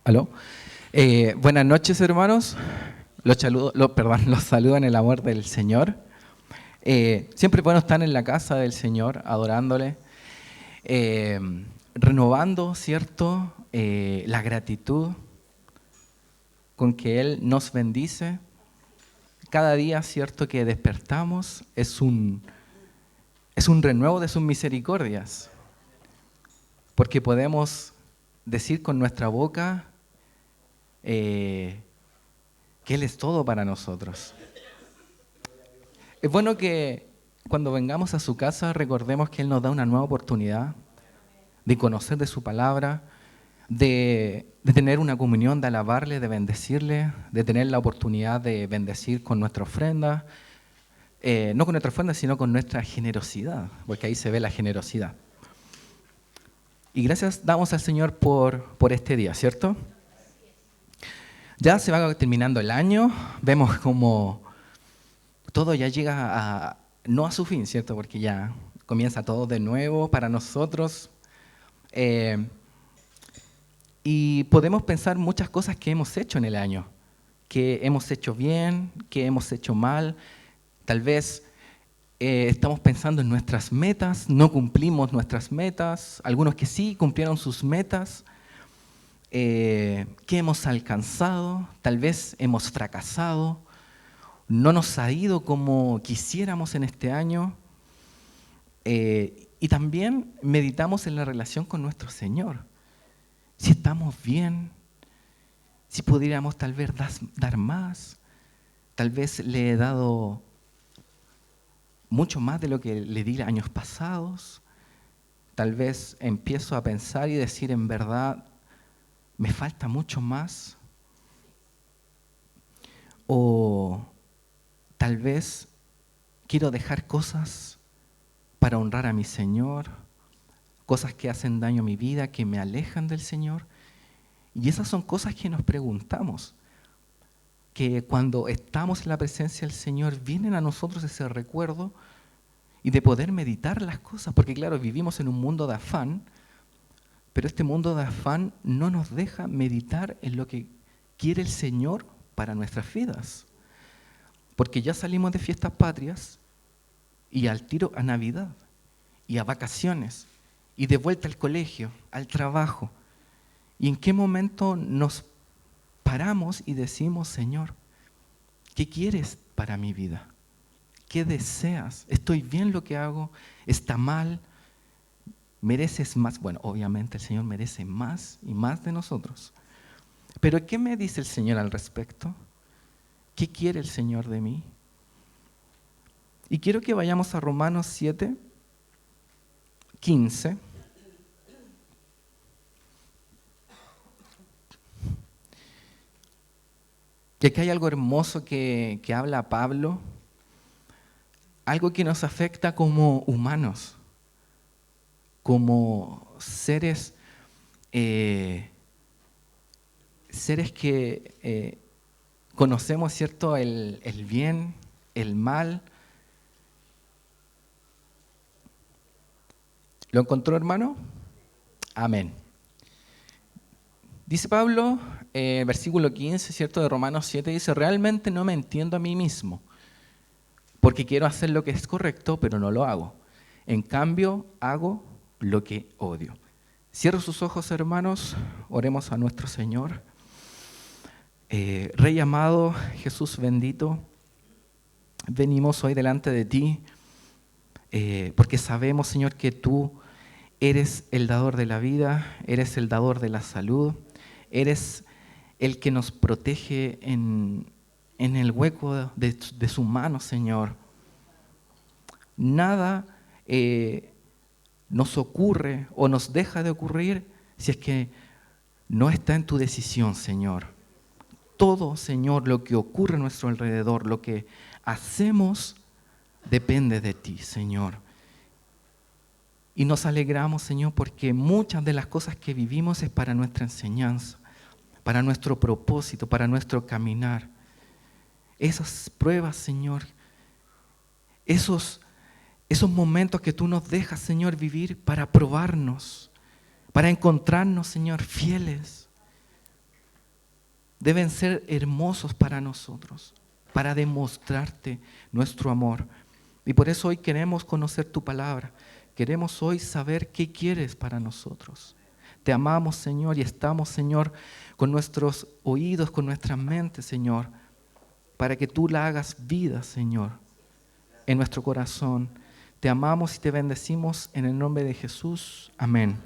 ¿Aló? Buenas noches, hermanos. Los saludo en el amor del Señor. Siempre es bueno estar en la casa del Señor, adorándole, renovando, ¿cierto?, la gratitud con que Él nos bendice. Cada día, ¿cierto?, que despertamos es un renuevo de sus misericordias, porque podemos decir con nuestra boca que Él es todo para nosotros. Es bueno que cuando vengamos a su casa recordemos que Él nos da una nueva oportunidad de conocer de su palabra, de tener una comunión, de alabarle, de bendecirle, de tener la oportunidad de bendecir con nuestra ofrenda, no con nuestra ofrenda, sino con nuestra generosidad, porque ahí se ve la generosidad. Y gracias damos al Señor por este día, ¿cierto? Ya se va terminando el año, vemos como todo ya llega no a su fin, ¿cierto? Porque ya comienza todo de nuevo para nosotros. Y podemos pensar muchas cosas que hemos hecho en el año, que hemos hecho bien, que hemos hecho mal. Tal vez estamos pensando en nuestras metas, no cumplimos nuestras metas, algunos que sí cumplieron sus metas. ¿Qué hemos alcanzado? Tal vez hemos fracasado, no nos ha ido como quisiéramos en este año. Y también meditamos en la relación con nuestro Señor. Si estamos bien, si pudiéramos tal vez dar más, tal vez le he dado mucho más de lo que le di años pasados. Tal vez empiezo a pensar y decir, en verdad, me falta mucho más. O tal vez quiero dejar cosas para honrar a mi Señor, cosas que hacen daño a mi vida, que me alejan del Señor. Y esas son cosas que nos preguntamos, que cuando estamos en la presencia del Señor vienen a nosotros ese recuerdo y de poder meditar las cosas, porque claro, vivimos en un mundo de afán, pero este mundo de afán no nos deja meditar en lo que quiere el Señor para nuestras vidas. Porque ya salimos de fiestas patrias y al tiro a Navidad y a vacaciones y de vuelta al colegio, al trabajo. ¿Y en qué momento nos paramos y decimos, Señor, ¿qué quieres para mi vida? ¿Qué deseas? ¿Estoy bien lo que hago? ¿Está mal? ¿Mereces más? Bueno, obviamente el Señor merece más y más de nosotros. Pero ¿qué me dice el Señor al respecto? ¿Qué quiere el Señor de mí? Y quiero que vayamos a Romanos 7, 15. Que aquí hay algo hermoso que habla Pablo, algo que nos afecta como humanos, como seres que conocemos, ¿cierto?, el bien, el mal. ¿Lo encontró, hermano? Amén. Dice Pablo, versículo 15, ¿cierto?, de Romanos 7, dice, realmente no me entiendo a mí mismo, porque quiero hacer lo que es correcto, pero no lo hago. En cambio, hago lo que odio. Cierra sus ojos, hermanos, oremos a nuestro Señor. Rey amado, Jesús bendito, venimos hoy delante de ti, porque sabemos, Señor, que tú eres el dador de la vida, eres el dador de la salud, eres el que nos protege en el hueco de su mano, Señor. Nada nos ocurre o nos deja de ocurrir si es que no está en tu decisión, Señor. Todo, Señor, lo que ocurre a nuestro alrededor, lo que hacemos, depende de ti, Señor. Y nos alegramos, Señor, porque muchas de las cosas que vivimos es para nuestra enseñanza, para nuestro propósito, para nuestro caminar. Esas pruebas, Señor, esos momentos que tú nos dejas, Señor, vivir para probarnos, para encontrarnos, Señor, fieles. deben ser hermosos para nosotros, para demostrarte nuestro amor. Y por eso hoy queremos conocer tu palabra. Queremos hoy saber qué quieres para nosotros. Te amamos, Señor, y estamos, Señor, con nuestros oídos, con nuestras mentes, Señor, para que tú la hagas vida, Señor, en nuestro corazón. Te amamos y te bendecimos en el nombre de Jesús. Amén.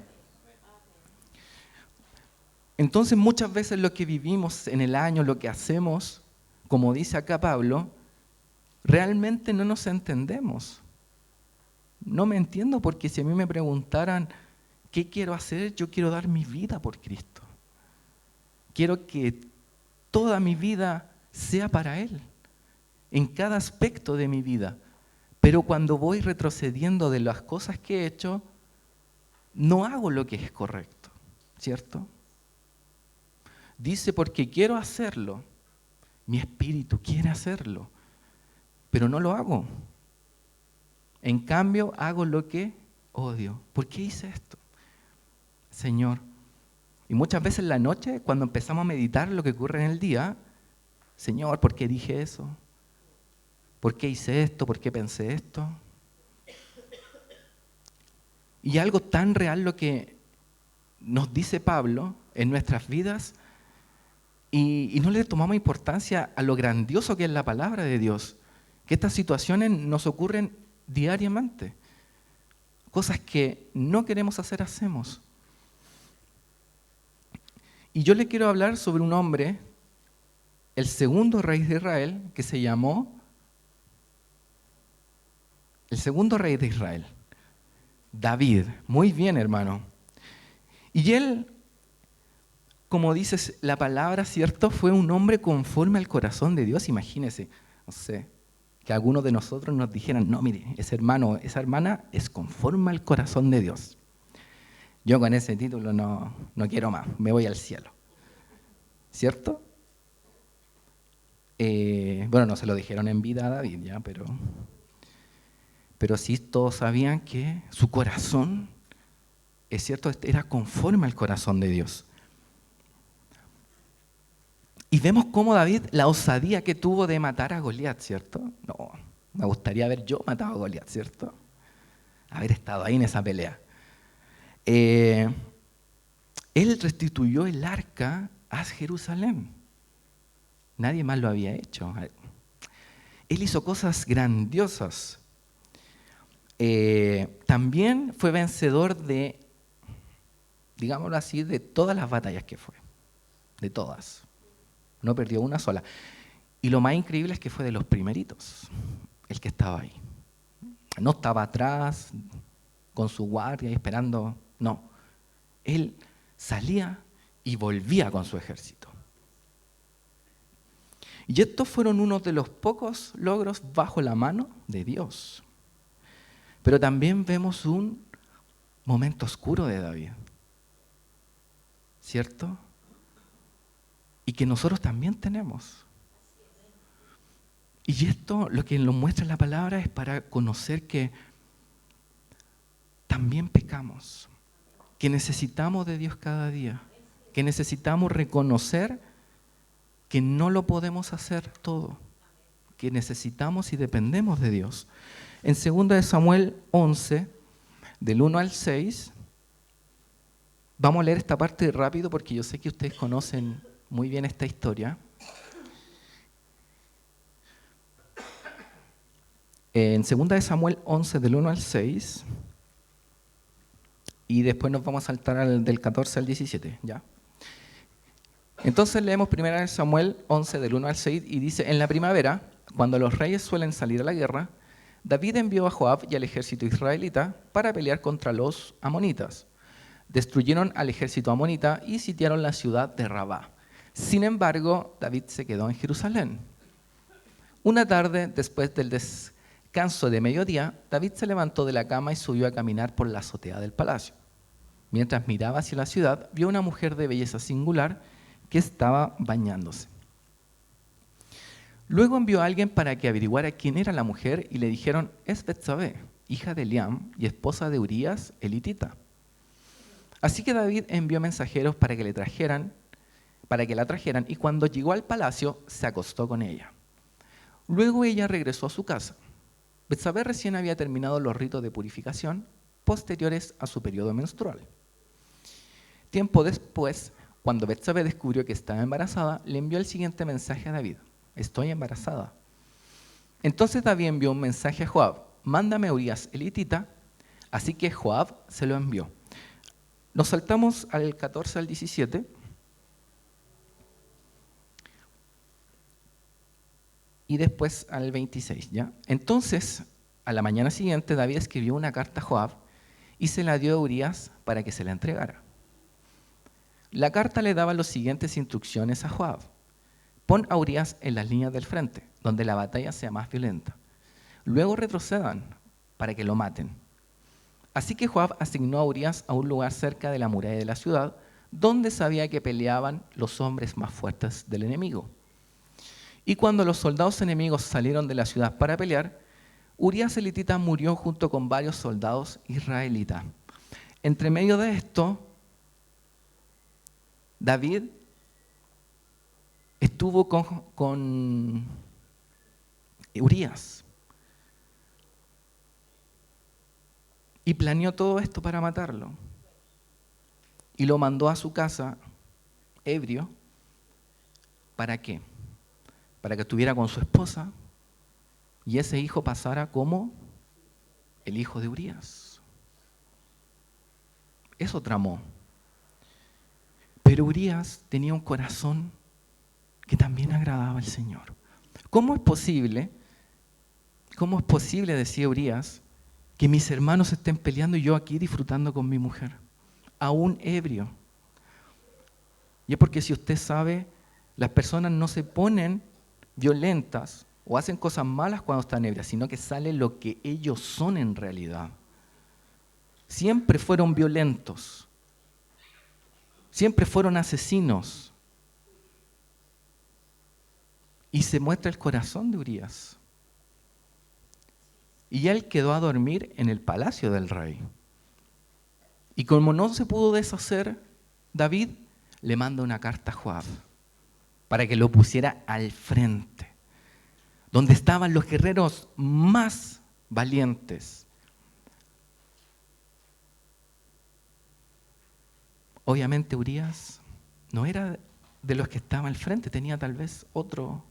Entonces, muchas veces lo que vivimos en el año, lo que hacemos, como dice acá Pablo, realmente no nos entendemos. No me entiendo, porque si a mí me preguntaran qué quiero hacer, yo quiero dar mi vida por Cristo. Quiero que toda mi vida sea para Él, en cada aspecto de mi vida. Pero cuando voy retrocediendo de las cosas que he hecho, no hago lo que es correcto, ¿cierto? Dice, porque quiero hacerlo, mi espíritu quiere hacerlo, pero no lo hago. En cambio, hago lo que odio. ¿Por qué hice esto, Señor? Y muchas veces en la noche, cuando empezamos a meditar lo que ocurre en el día, Señor, ¿por qué dije eso? ¿Por qué hice esto? ¿Por qué pensé esto? Y algo tan real lo que nos dice Pablo en nuestras vidas, y no le tomamos importancia a lo grandioso que es la palabra de Dios, que estas situaciones nos ocurren diariamente. Cosas que no queremos hacer, hacemos. Y yo le quiero hablar sobre un hombre, el segundo rey de Israel, que se llamó el segundo rey de Israel, David. Muy bien, hermano. Y él, como dice la palabra, ¿cierto? Fue un hombre conforme al corazón de Dios. Imagínese, no sé, que algunos de nosotros nos dijeran, no, mire, ese hermano, esa hermana es conforme al corazón de Dios. Yo con ese título no quiero más, me voy al cielo. ¿Cierto? Bueno, no se lo dijeron en vida a David, ya, pero sí todos sabían que su corazón, es cierto, era conforme al corazón de Dios. Y vemos cómo David, la osadía que tuvo de matar a Goliat, ¿cierto? No, me gustaría haber yo matado a Goliat, ¿cierto? Haber estado ahí en esa pelea. Él restituyó el arca a Jerusalén. Nadie más lo había hecho. Él hizo cosas grandiosas. También fue vencedor de, digámoslo así, de todas las batallas que fue. De todas. No perdió una sola. Y lo más increíble es que fue de los primeritos, el que estaba ahí. No estaba atrás, con su guardia esperando. No. Él salía y volvía con su ejército. Y estos fueron unos de los pocos logros bajo la mano de Dios. Pero también vemos un momento oscuro de David, ¿cierto? Y que nosotros también tenemos. Y esto, lo que nos muestra la palabra, es para conocer que también pecamos, que necesitamos de Dios cada día, que necesitamos reconocer que no lo podemos hacer todo, que necesitamos y dependemos de Dios. En 2 de Samuel 11, del 1 al 6, vamos a leer esta parte rápido porque yo sé que ustedes conocen muy bien esta historia. En 2 de Samuel 11, del 1 al 6, y después nos vamos a saltar del 14 al 17, ¿ya? Entonces leemos 1 de Samuel 11, del 1 al 6, y dice, en la primavera, cuando los reyes suelen salir a la guerra, David envió a Joab y al ejército israelita para pelear contra los amonitas. Destruyeron al ejército amonita y sitiaron la ciudad de Rabá. Sin embargo, David se quedó en Jerusalén. Una tarde, después del descanso de mediodía, David se levantó de la cama y subió a caminar por la azotea del palacio. Mientras miraba hacia la ciudad, vio una mujer de belleza singular que estaba bañándose. Luego envió a alguien para que averiguara quién era la mujer y le dijeron, es Betsabé, hija de Eliam y esposa de Urías, el hitita. Así que David envió mensajeros para que para que la trajeran, y cuando llegó al palacio se acostó con ella. Luego ella regresó a su casa. Betsabé recién había terminado los ritos de purificación posteriores a su periodo menstrual. Tiempo después, cuando Betsabé descubrió que estaba embarazada, le envió el siguiente mensaje a David: estoy embarazada. Entonces David envió un mensaje a Joab: mándame a Urías el hitita. Así que Joab se lo envió. Nos saltamos al 14 al 17. Y después al 26, ¿ya? Entonces, a la mañana siguiente, David escribió una carta a Joab y se la dio a Urías para que se la entregara. La carta le daba las siguientes instrucciones a Joab: pon a Urías en las líneas del frente, donde la batalla sea más violenta. Luego retrocedan para que lo maten. Así que Joab asignó a Urías a un lugar cerca de la muralla de la ciudad, donde sabía que peleaban los hombres más fuertes del enemigo. Y cuando los soldados enemigos salieron de la ciudad para pelear, Urías el hitita murió junto con varios soldados israelitas. Entre medio de esto, David estuvo con Urías y planeó todo esto para matarlo. Y lo mandó a su casa ebrio. ¿Para qué? Para que estuviera con su esposa y ese hijo pasara como el hijo de Urías. Eso tramó. Pero Urías tenía un corazón que también agradaba al Señor. ¿Cómo es posible, decía Urías, que mis hermanos estén peleando y yo aquí disfrutando con mi mujer, aún ebrio? Y es porque, si usted sabe, las personas no se ponen violentas o hacen cosas malas cuando están ebrias, sino que sale lo que ellos son en realidad. Siempre fueron violentos, siempre fueron asesinos. Y se muestra el corazón de Urías. Y él quedó a dormir en el palacio del rey. Y como no se pudo deshacer, David le manda una carta a Joab para que lo pusiera al frente, donde estaban los guerreros más valientes. Obviamente Urías no era de los que estaban al frente, tenía tal vez otro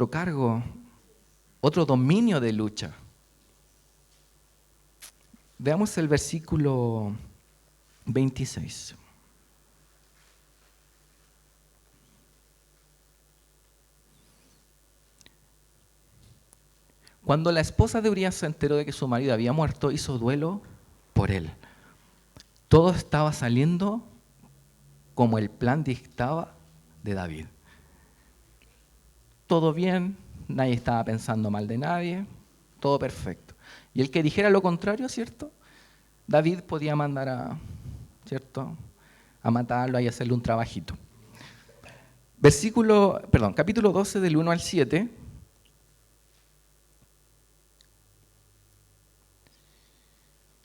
cargo, otro dominio de lucha. Veamos el versículo 26. Cuando la esposa de Urías se enteró de que su marido había muerto, hizo duelo por él. Todo estaba saliendo como el plan dictaba de David. Todo bien, nadie estaba pensando mal de nadie, todo perfecto. Y el que dijera lo contrario, ¿cierto? David podía mandar a matarlo y hacerle un trabajito. Capítulo 12 del 1 al 7.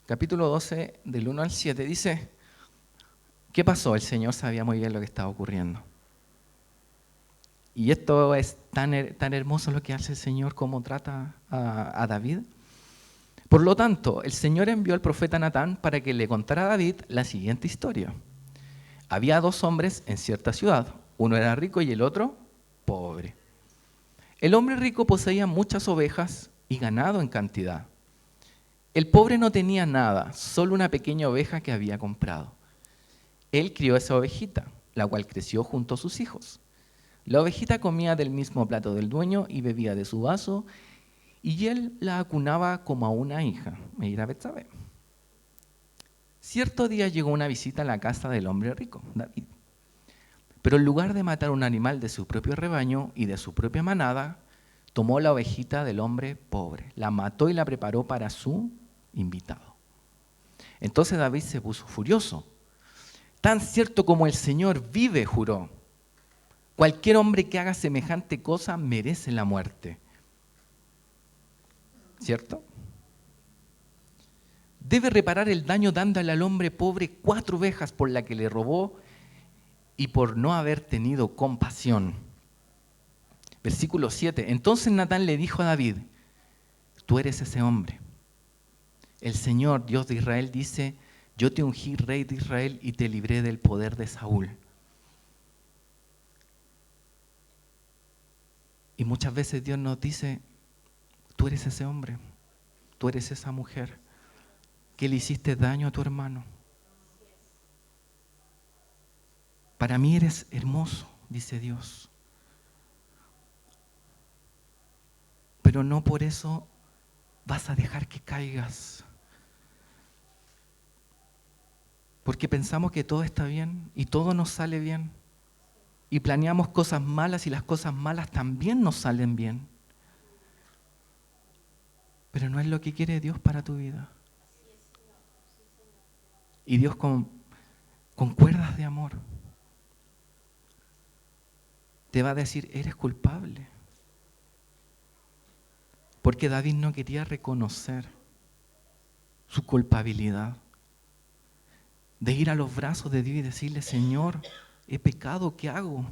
Capítulo 12 del 1 al 7 dice: ¿qué pasó? El Señor sabía muy bien lo que estaba ocurriendo. Y esto es tan hermoso lo que hace el Señor, cómo trata a David. Por lo tanto, el Señor envió al profeta Natán para que le contara a David la siguiente historia. Había dos hombres en cierta ciudad, uno era rico y el otro pobre. El hombre rico poseía muchas ovejas y ganado en cantidad. El pobre no tenía nada, solo una pequeña oveja que había comprado. Él crió esa ovejita, la cual creció junto a sus hijos. La ovejita comía del mismo plato del dueño y bebía de su vaso, y él la acunaba como a una hija. Mira, Betsabé. Cierto día llegó una visita a la casa del hombre rico, David. Pero en lugar de matar un animal de su propio rebaño y de su propia manada, tomó la ovejita del hombre pobre, la mató y la preparó para su invitado. Entonces David se puso furioso. Tan cierto como el Señor vive, juró, cualquier hombre que haga semejante cosa merece la muerte. ¿Cierto? Debe reparar el daño dándole al hombre pobre 4 ovejas por la que le robó y por no haber tenido compasión. Versículo 7. Entonces Natán le dijo a David, tú eres ese hombre. El Señor, Dios de Israel, dice, yo te ungí rey de Israel y te libré del poder de Saúl. Y muchas veces Dios nos dice, tú eres ese hombre, tú eres esa mujer que le hiciste daño a tu hermano. Para mí eres hermoso, dice Dios. Pero no por eso vas a dejar que caigas. Porque pensamos que todo está bien y todo nos sale bien. Y planeamos cosas malas y las cosas malas también nos salen bien. Pero no es lo que quiere Dios para tu vida. Y Dios con cuerdas de amor te va a decir, eres culpable. Porque David no quería reconocer su culpabilidad. De ir a los brazos de Dios y decirle, Señor, he pecado, ¿qué hago?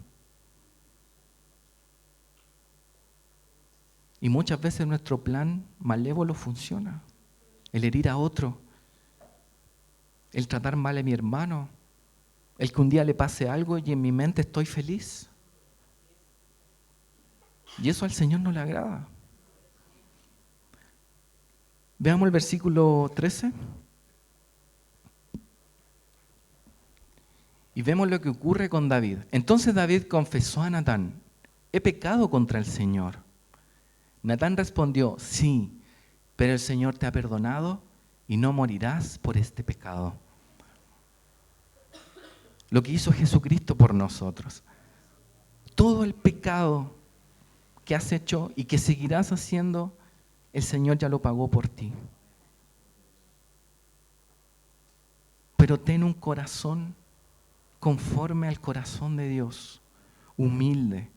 Y muchas veces nuestro plan malévolo funciona. El herir a otro, el tratar mal a mi hermano, el que un día le pase algo y en mi mente estoy feliz. Y eso al Señor no le agrada. Veamos el versículo 13. Y vemos lo que ocurre con David. Entonces David confesó a Natán, he pecado contra el Señor. Natán respondió, sí, pero el Señor te ha perdonado y no morirás por este pecado. Lo que hizo Jesucristo por nosotros. Todo el pecado que has hecho y que seguirás haciendo, el Señor ya lo pagó por ti. Pero ten un corazón conforme al corazón de Dios, humilde.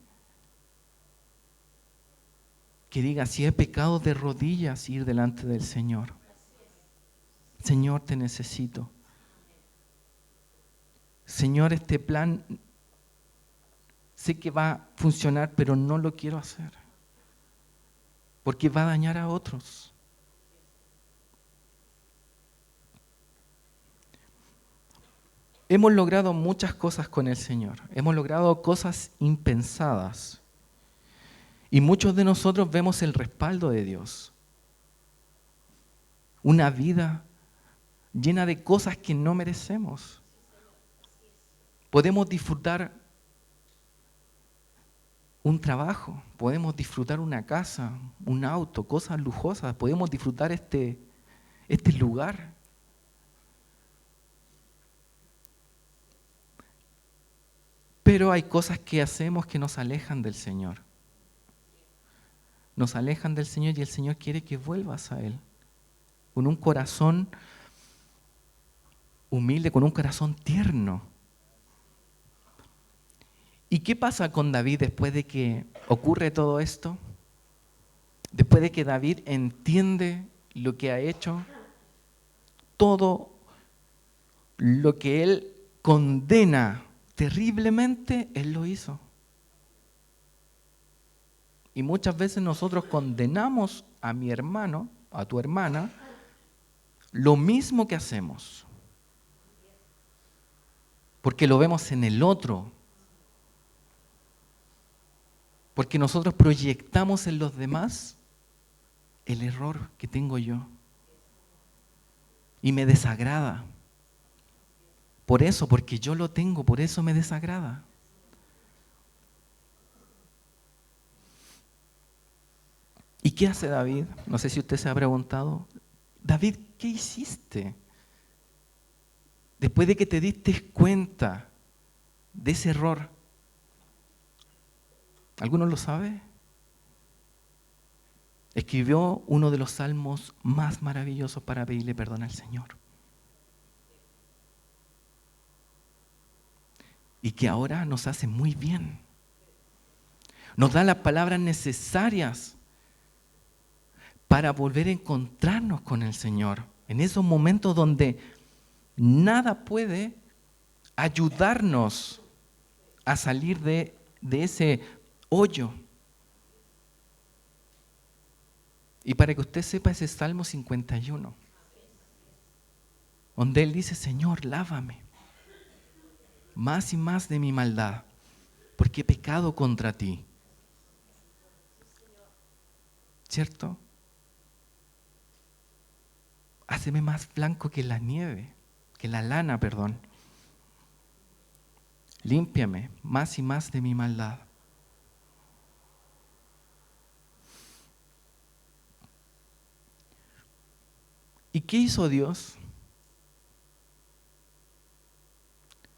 Que diga, si he pecado, de rodillas ir delante del Señor. Señor, te necesito. Señor, este plan sé que va a funcionar, pero no lo quiero hacer. Porque va a dañar a otros. Hemos logrado muchas cosas con el Señor. Hemos logrado cosas impensadas. Y muchos de nosotros vemos el respaldo de Dios. Una vida llena de cosas que no merecemos. Podemos disfrutar un trabajo, podemos disfrutar una casa, un auto, cosas lujosas, podemos disfrutar este lugar. Pero hay cosas que hacemos que nos alejan del Señor. Nos alejan del Señor y el Señor quiere que vuelvas a Él. Con un corazón humilde, con un corazón tierno. ¿Y qué pasa con David después de que ocurre todo esto? Después de que David entiende lo que ha hecho, todo lo que él condena terriblemente, él lo hizo. Y muchas veces nosotros condenamos a mi hermano, a tu hermana, lo mismo que hacemos. Porque lo vemos en el otro. Porque nosotros proyectamos en los demás el error que tengo yo. Y me desagrada. Por eso, porque yo lo tengo, por eso me desagrada. ¿Y qué hace David? No sé si usted se ha preguntado. David, ¿qué hiciste? Después de que te diste cuenta de ese error. ¿Alguno lo sabe? Escribió uno de los salmos más maravillosos para pedirle perdón al Señor. Y que ahora nos hace muy bien. Nos da las palabras necesarias para volver a encontrarnos con el Señor. En esos momentos donde nada puede ayudarnos a salir de ese hoyo. Y para que usted sepa, ese Salmo 51, donde él dice: Señor, lávame más y más de mi maldad, porque he pecado contra ti. ¿Cierto? Háceme más blanco que la nieve, que la lana, perdón. Límpiame más y más de mi maldad. ¿Y qué hizo Dios?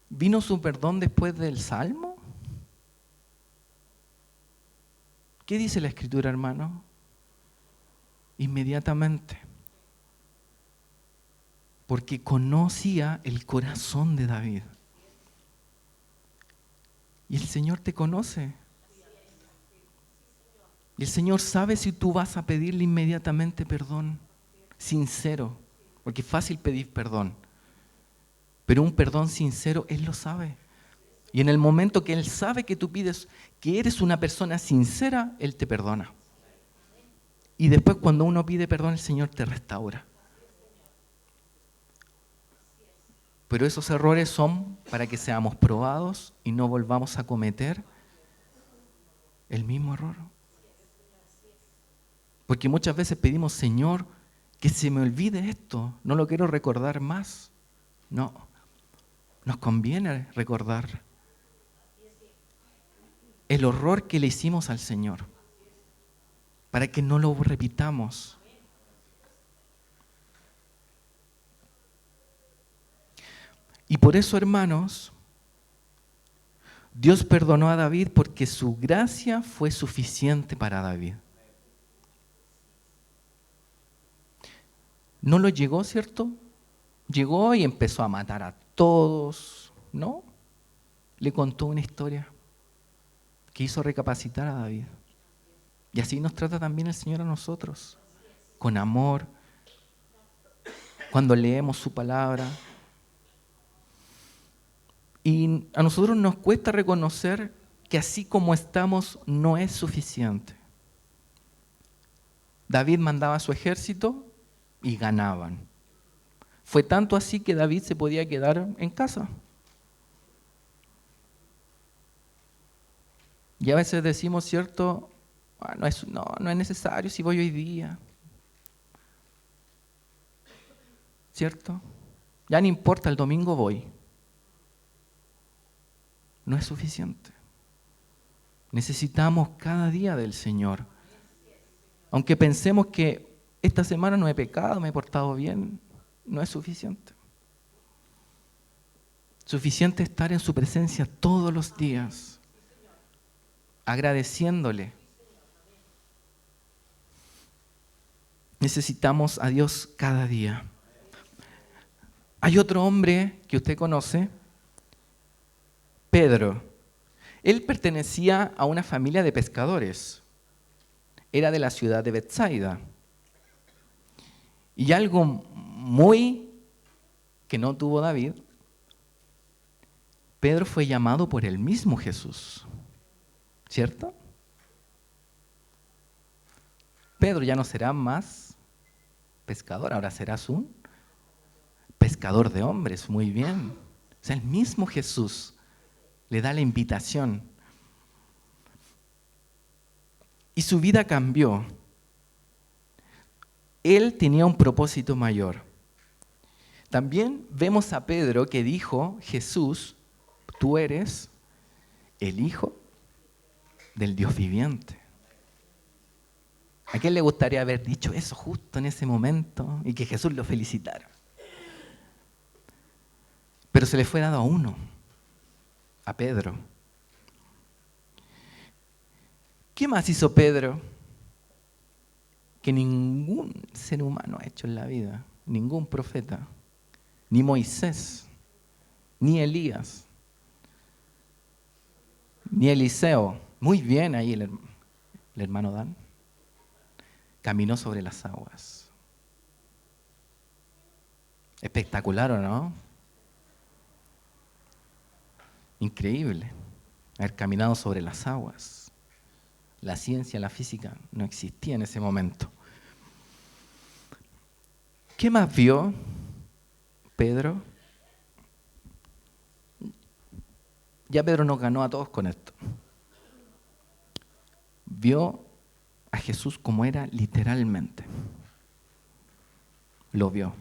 ¿Vino su perdón después del Salmo? ¿Qué dice la Escritura, hermano? Inmediatamente. Porque conocía el corazón de David. Y el Señor te conoce. Y el Señor sabe si tú vas a pedirle inmediatamente perdón, sincero, porque es fácil pedir perdón, pero un perdón sincero, Él lo sabe. Y en el momento que Él sabe que tú pides, que eres una persona sincera, Él te perdona. Y después cuando uno pide perdón, el Señor te restaura. Pero esos errores son para que seamos probados y no volvamos a cometer el mismo error. Porque muchas veces pedimos: Señor, que se me olvide esto, no lo quiero recordar más. No, nos conviene recordar el horror que le hicimos al Señor, para que no lo repitamos. Y por eso, hermanos, Dios perdonó a David porque su gracia fue suficiente para David. No lo llegó, ¿cierto? Llegó y empezó a matar a todos, ¿no? Le contó una historia que hizo recapacitar a David. Y así nos trata también el Señor a nosotros, con amor, cuando leemos su palabra. Y a nosotros nos cuesta reconocer que así como estamos no es suficiente. David mandaba a su ejército y ganaban. Fue tanto así que David se podía quedar en casa. Y a veces decimos, ¿cierto? No es necesario si voy hoy día. ¿Cierto? Ya no importa, el domingo voy. No es suficiente. Necesitamos cada día del Señor. Aunque pensemos que esta semana no he pecado, me he portado bien, no es suficiente. Suficiente estar en su presencia todos los días, agradeciéndole. Necesitamos a Dios cada día. Hay otro hombre que usted conoce, Pedro. Él pertenecía a una familia de pescadores. Era de la ciudad de Betsaida. Y algo muy que no tuvo David, Pedro fue llamado por el mismo Jesús, ¿cierto? Pedro ya no será más pescador, ahora serás un pescador de hombres, muy bien. O sea, el mismo Jesús le da la invitación. Y su vida cambió. Él tenía un propósito mayor. También vemos a Pedro que dijo: Jesús, tú eres el Hijo del Dios viviente. ¿A quién le gustaría haber dicho eso justo en ese momento y que Jesús lo felicitara? Pero se le fue dado a uno, a Pedro. ¿Qué más hizo Pedro que ningún ser humano ha hecho en la vida? Ningún profeta, ni Moisés, ni Elías, ni Eliseo. Muy bien ahí el hermano Dan. Caminó sobre las aguas. Espectacular, ¿o no? Increíble. haber caminado sobre las aguas. La ciencia, la física no existía en ese momento. ¿Qué más vio Pedro? Ya Pedro nos ganó a todos con esto. Vio a Jesús como era literalmente. Lo vio.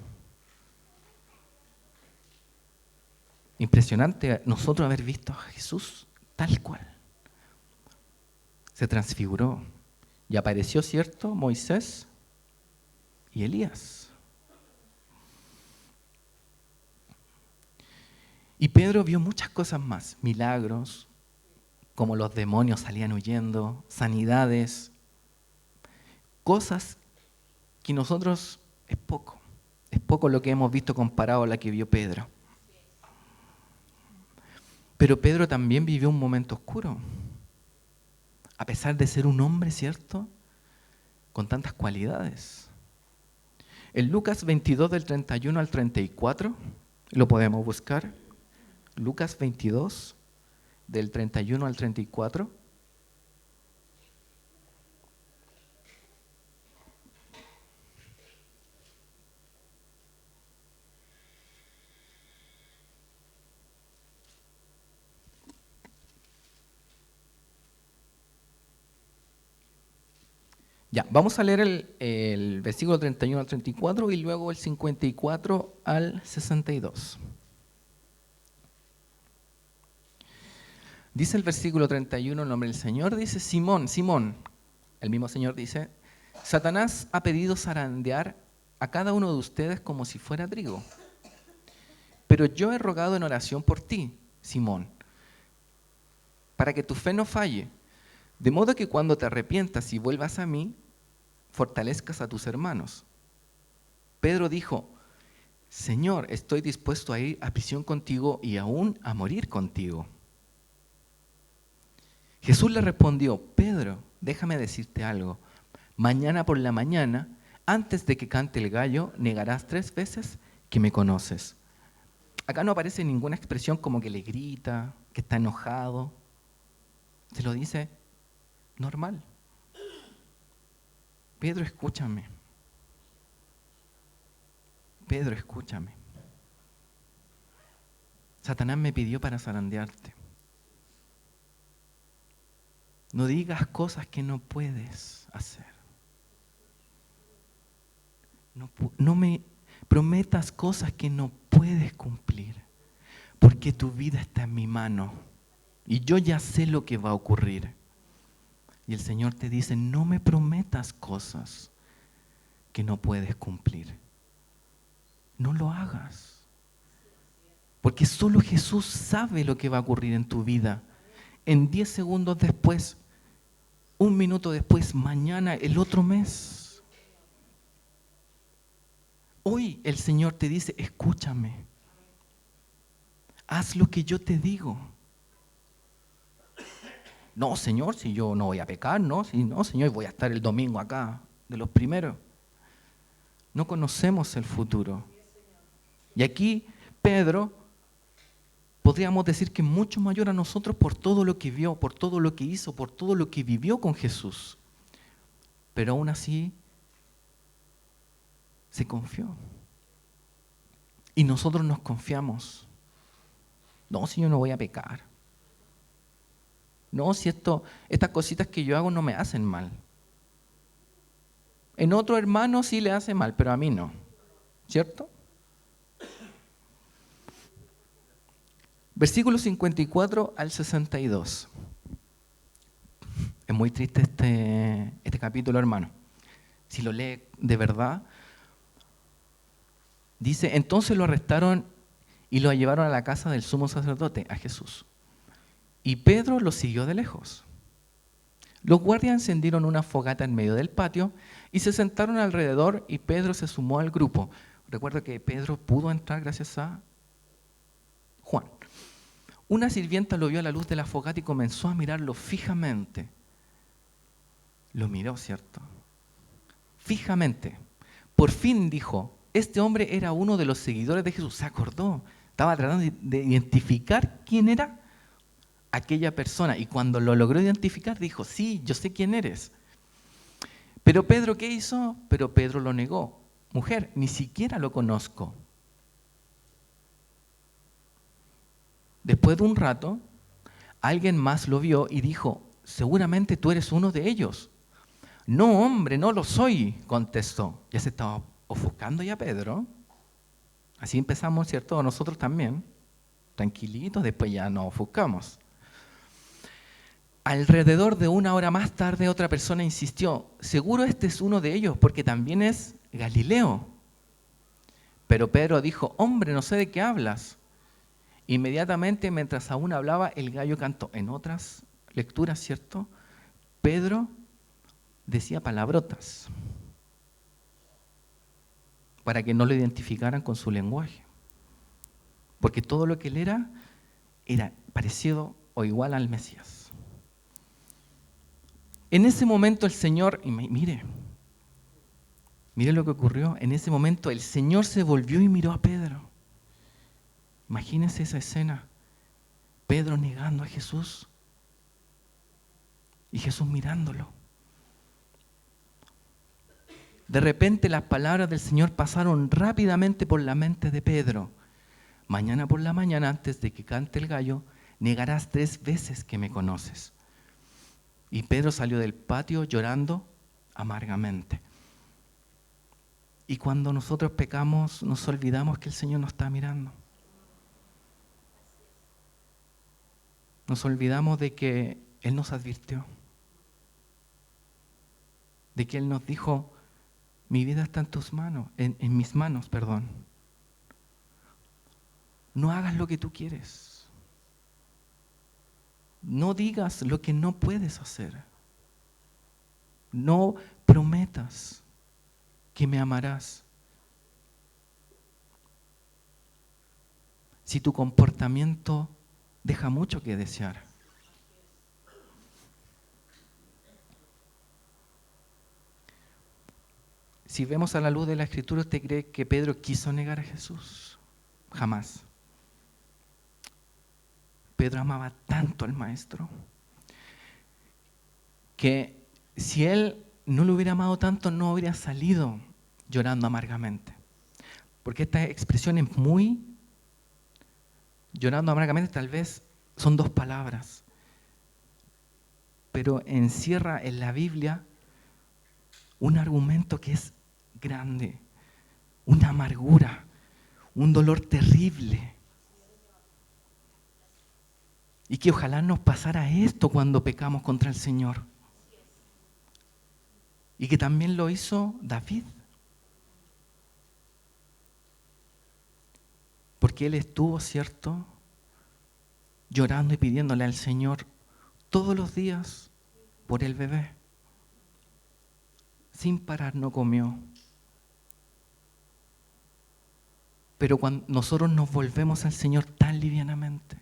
Impresionante nosotros haber visto a Jesús tal cual. Se transfiguró y apareció, ¿cierto?, Moisés y Elías. Y Pedro vio muchas cosas más, milagros, como los demonios salían huyendo, sanidades, cosas que nosotros es poco lo que hemos visto comparado a la que vio Pedro. Pero Pedro también vivió un momento oscuro, a pesar de ser un hombre, ¿cierto?, con tantas cualidades. En Lucas 22 del 31 al 34, lo podemos buscar. Lucas 22, del 31 al 34. Ya, vamos a leer el versículo 31 al 34 y luego el 54 al 62. Dice el versículo 31, el nombre del Señor, dice: Simón, Simón, el mismo Señor dice: Satanás ha pedido zarandear a cada uno de ustedes como si fuera trigo. Pero yo he rogado en oración por ti, Simón, para que tu fe no falle, de modo que cuando te arrepientas y vuelvas a mí, fortalezcas a tus hermanos. Pedro dijo: Señor, estoy dispuesto a ir a prisión contigo y aún a morir contigo. Jesús le respondió: Pedro, déjame decirte algo. Mañana por la mañana, antes de que cante el gallo, negarás 3 veces que me conoces. Acá no aparece ninguna expresión como que le grita, que está enojado. Se lo dice normal. Pedro, escúchame. Pedro, escúchame. Satanás me pidió para zarandearte. No digas cosas que no puedes hacer. No me prometas cosas que no puedes cumplir, porque tu vida está en mi mano y yo ya sé lo que va a ocurrir. Y el Señor te dice: no me prometas cosas que no puedes cumplir. No lo hagas, porque solo Jesús sabe lo que va a ocurrir en tu vida. En 10 segundos después, 1 minuto después, mañana, el otro mes. Hoy el Señor te dice: escúchame, haz lo que yo te digo. No, Señor, si yo no voy a pecar, no, si no, Señor, voy a estar el domingo acá, de los primeros. No conocemos el futuro. Y aquí Pedro, podríamos decir que es mucho mayor a nosotros por todo lo que vio, por todo lo que hizo, por todo lo que vivió con Jesús. Pero aún así se confió. Y nosotros nos confiamos. No, si yo no voy a pecar. No, si estas cositas que yo hago no me hacen mal. En otro hermano sí le hace mal, pero a mí no. ¿Cierto? Versículos 54 al 62. Es muy triste este capítulo, hermano. Si lo lee de verdad, dice: entonces lo arrestaron y lo llevaron a la casa del sumo sacerdote, a Jesús. Y Pedro lo siguió de lejos. Los guardias encendieron una fogata en medio del patio y se sentaron alrededor, y Pedro se sumó al grupo. Recuerda que Pedro pudo entrar gracias a Juan. Una sirvienta lo vio a la luz de la fogata y comenzó a mirarlo fijamente. Lo miró, ¿cierto? Fijamente. Por fin dijo: este hombre era uno de los seguidores de Jesús. Se acordó. Estaba tratando de identificar quién era. aquella persona. Y cuando lo logró identificar, dijo, sí, yo sé quién eres. Pero Pedro, ¿qué hizo? Pero Pedro lo negó. Mujer, ni siquiera lo conozco. Después de un rato, alguien más lo vio y dijo, seguramente tú eres uno de ellos. No, hombre, no lo soy, contestó. Ya se estaba ofuscando ya Pedro. Así empezamos, ¿cierto? Nosotros también, tranquilitos, después ya nos ofuscamos. Alrededor de una hora más tarde, otra persona insistió, seguro este es uno de ellos, porque también es Galileo. Pero Pedro dijo, hombre, no sé de qué hablas. Inmediatamente, mientras aún hablaba, el gallo cantó. En otras lecturas, ¿cierto? Pedro decía palabrotas para que no lo identificaran con su lenguaje. Porque todo lo que él era parecido o igual al Mesías. En ese momento el Señor, y mire lo que ocurrió. En ese momento el Señor se volvió y miró a Pedro. Imagínense esa escena. Pedro negando a Jesús y Jesús mirándolo. De repente las palabras del Señor pasaron rápidamente por la mente de Pedro. Mañana por la mañana, antes de que cante el gallo, negarás 3 veces que me conoces. Y Pedro salió del patio llorando amargamente. Y cuando nosotros pecamos, nos olvidamos que el Señor nos está mirando. Nos olvidamos de que Él nos advirtió. De que Él nos dijo, mi vida está en tus manos, en mis manos, perdón. No hagas lo que tú quieres. No digas lo que no puedes hacer. No prometas que me amarás. Si tu comportamiento deja mucho que desear. Si vemos a la luz de la Escritura, ¿usted cree que Pedro quiso negar a Jesús? Jamás. Pedro amaba tanto al Maestro que si él no lo hubiera amado tanto, no hubiera salido llorando amargamente. Porque esta expresión es muy... Llorando amargamente tal vez son 2 palabras, pero encierra en la Biblia un argumento que es grande, una amargura, un dolor terrible. Y que ojalá nos pasara esto cuando pecamos contra el Señor. Y que también lo hizo David. Porque él estuvo, ¿cierto?, llorando y pidiéndole al Señor todos los días por el bebé. Sin parar no comió. Pero cuando nosotros nos volvemos al Señor tan livianamente,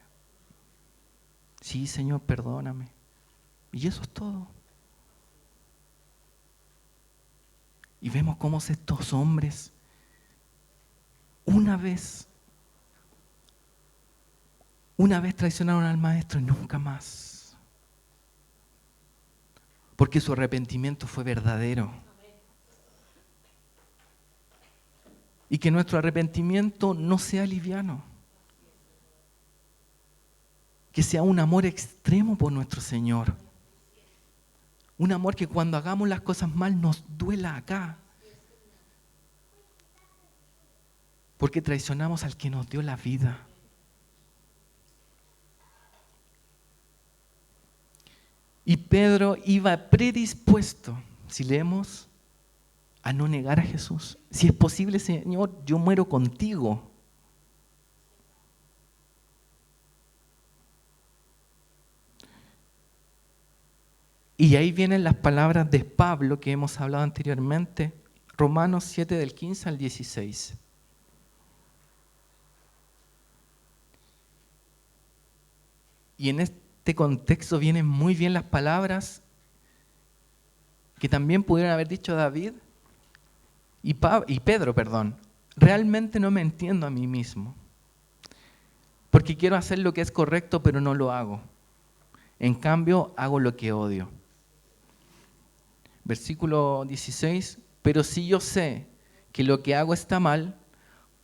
sí, Señor, perdóname. Y eso es todo. Y vemos cómo estos hombres, una vez traicionaron al Maestro y nunca más. Porque su arrepentimiento fue verdadero. Y que nuestro arrepentimiento no sea liviano. Que sea un amor extremo por nuestro Señor. Un amor que cuando hagamos las cosas mal nos duela acá. Porque traicionamos al que nos dio la vida. Y Pedro iba predispuesto, si leemos, a no negar a Jesús. Si es posible, Señor, yo muero contigo. Y ahí vienen las palabras de Pablo que hemos hablado anteriormente, Romanos 7 del 15 al 16. Y en este contexto vienen muy bien las palabras que también pudieron haber dicho David y Pedro. Realmente no me entiendo a mí mismo, porque quiero hacer lo que es correcto, pero no lo hago. En cambio, hago lo que odio. Versículo 16, pero si yo sé que lo que hago está mal,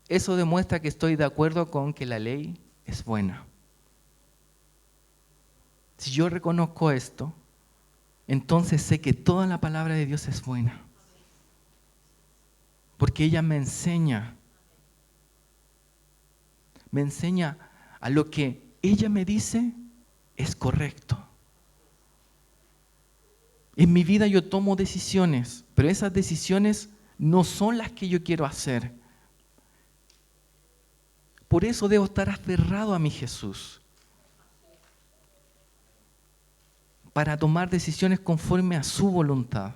eso demuestra que estoy de acuerdo con que la ley es buena. Si yo reconozco esto, entonces sé que toda la palabra de Dios es buena. Porque ella me enseña a lo que ella me dice es correcto. En mi vida yo tomo decisiones, pero esas decisiones no son las que yo quiero hacer. Por eso debo estar aferrado a mi Jesús, para tomar decisiones conforme a su voluntad,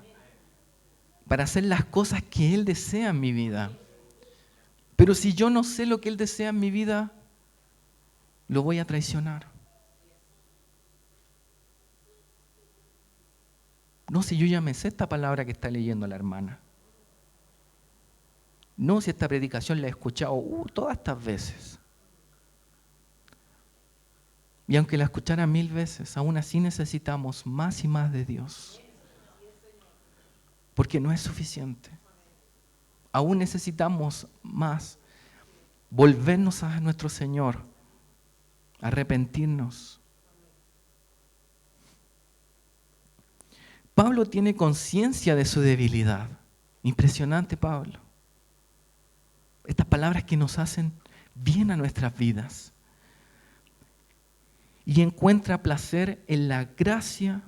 para hacer las cosas que Él desea en mi vida. Pero si yo no sé lo que Él desea en mi vida, lo voy a traicionar. No, si yo ya me sé esta palabra que está leyendo la hermana. No, si esta predicación la he escuchado todas estas veces. Y aunque la escuchara 1000 veces, aún así necesitamos más y más de Dios. Porque no es suficiente. Aún necesitamos más. Volvernos a nuestro Señor. Arrepentirnos. Pablo tiene conciencia de su debilidad. Impresionante, Pablo. Estas palabras que nos hacen bien a nuestras vidas. Y encuentra placer en la gracia,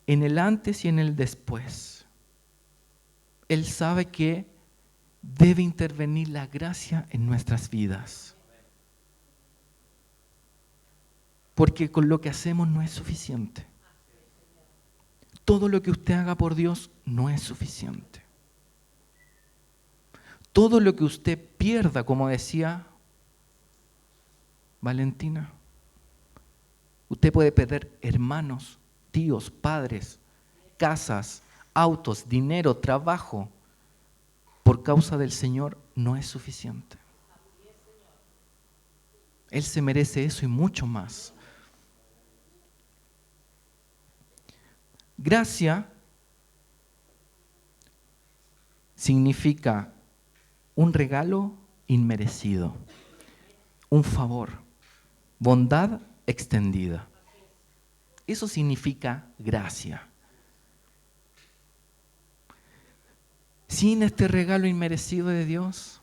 en el antes y en el después. Él sabe que debe intervenir la gracia en nuestras vidas. Porque con lo que hacemos no es suficiente. Todo lo que usted haga por Dios no es suficiente. Todo lo que usted pierda, como decía Valentina, usted puede perder hermanos, tíos, padres, casas, autos, dinero, trabajo. Por causa del Señor no es suficiente. Él se merece eso y mucho más. Gracia significa un regalo inmerecido, un favor, bondad extendida. Eso significa gracia. Sin este regalo inmerecido de Dios,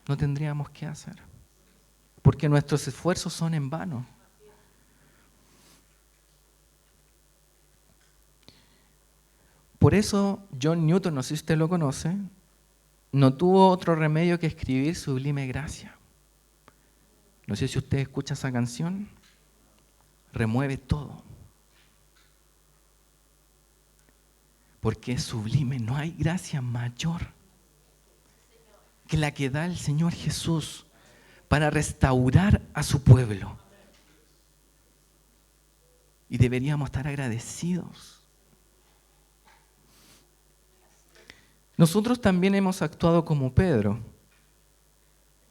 no tendríamos qué hacer, porque nuestros esfuerzos son en vano. Por eso John Newton, no sé si usted lo conoce, no tuvo otro remedio que escribir Sublime Gracia. No sé si usted escucha esa canción, remueve todo. Porque es sublime, no hay gracia mayor que la que da el Señor Jesús para restaurar a su pueblo. Y deberíamos estar agradecidos. Nosotros también hemos actuado como Pedro,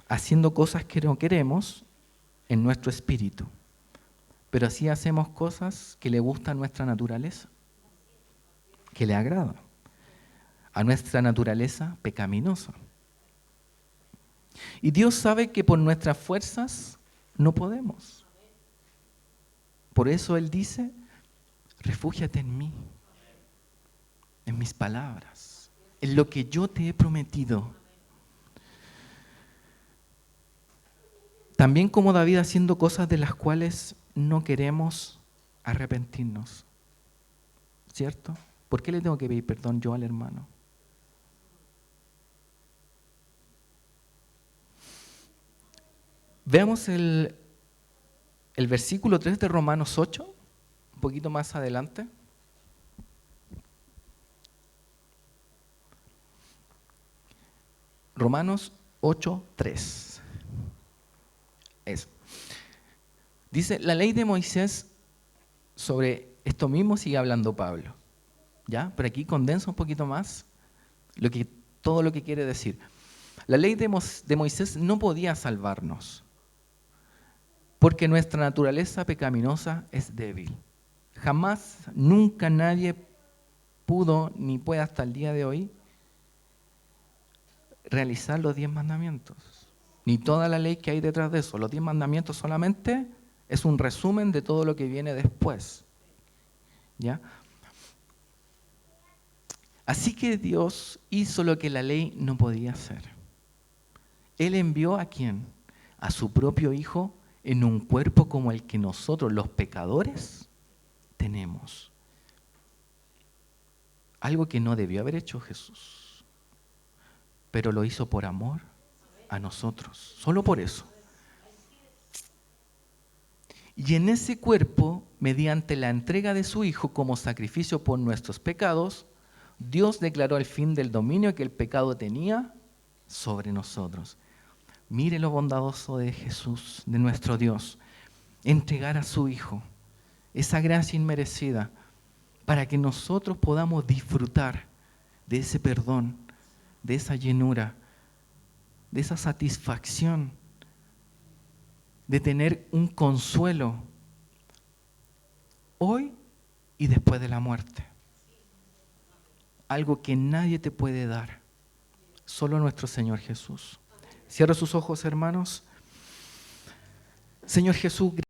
haciendo cosas que no queremos en nuestro espíritu, pero así hacemos cosas que le gustan a nuestra naturaleza, que le agrada, a nuestra naturaleza pecaminosa. Y Dios sabe que por nuestras fuerzas no podemos. Por eso Él dice, refúgiate en mí, en mis palabras, en lo que yo te he prometido. También como David haciendo cosas de las cuales no queremos arrepentirnos. ¿Cierto? ¿Por qué le tengo que pedir perdón yo al hermano? Veamos el versículo 3 de Romanos 8, un poquito más adelante. Romanos 8, 3. Eso. Dice, la ley de Moisés, sobre esto mismo sigue hablando Pablo. ¿Ya? Pero aquí condensa un poquito más todo lo que quiere decir. La ley de Moisés no podía salvarnos, porque nuestra naturaleza pecaminosa es débil. Jamás, nunca nadie pudo, ni puede hasta el día de hoy, realizar los 10 mandamientos, ni toda la ley que hay detrás de eso. Los 10 mandamientos solamente es un resumen de todo lo que viene después. ¿Ya? Así que Dios hizo lo que la ley no podía hacer. Él envió ¿a quién? A su propio Hijo en un cuerpo como el que nosotros, los pecadores, tenemos. Algo que no debió haber hecho Jesús, pero lo hizo por amor a nosotros, solo por eso. Y en ese cuerpo, mediante la entrega de su Hijo como sacrificio por nuestros pecados, Dios declaró el fin del dominio que el pecado tenía sobre nosotros. Mire lo bondadoso de Jesús, de nuestro Dios, entregar a su Hijo, esa gracia inmerecida, para que nosotros podamos disfrutar de ese perdón, de esa llenura, de esa satisfacción, de tener un consuelo hoy y después de la muerte. Algo que nadie te puede dar, solo nuestro Señor Jesús. Cierra sus ojos, hermanos. Señor Jesús,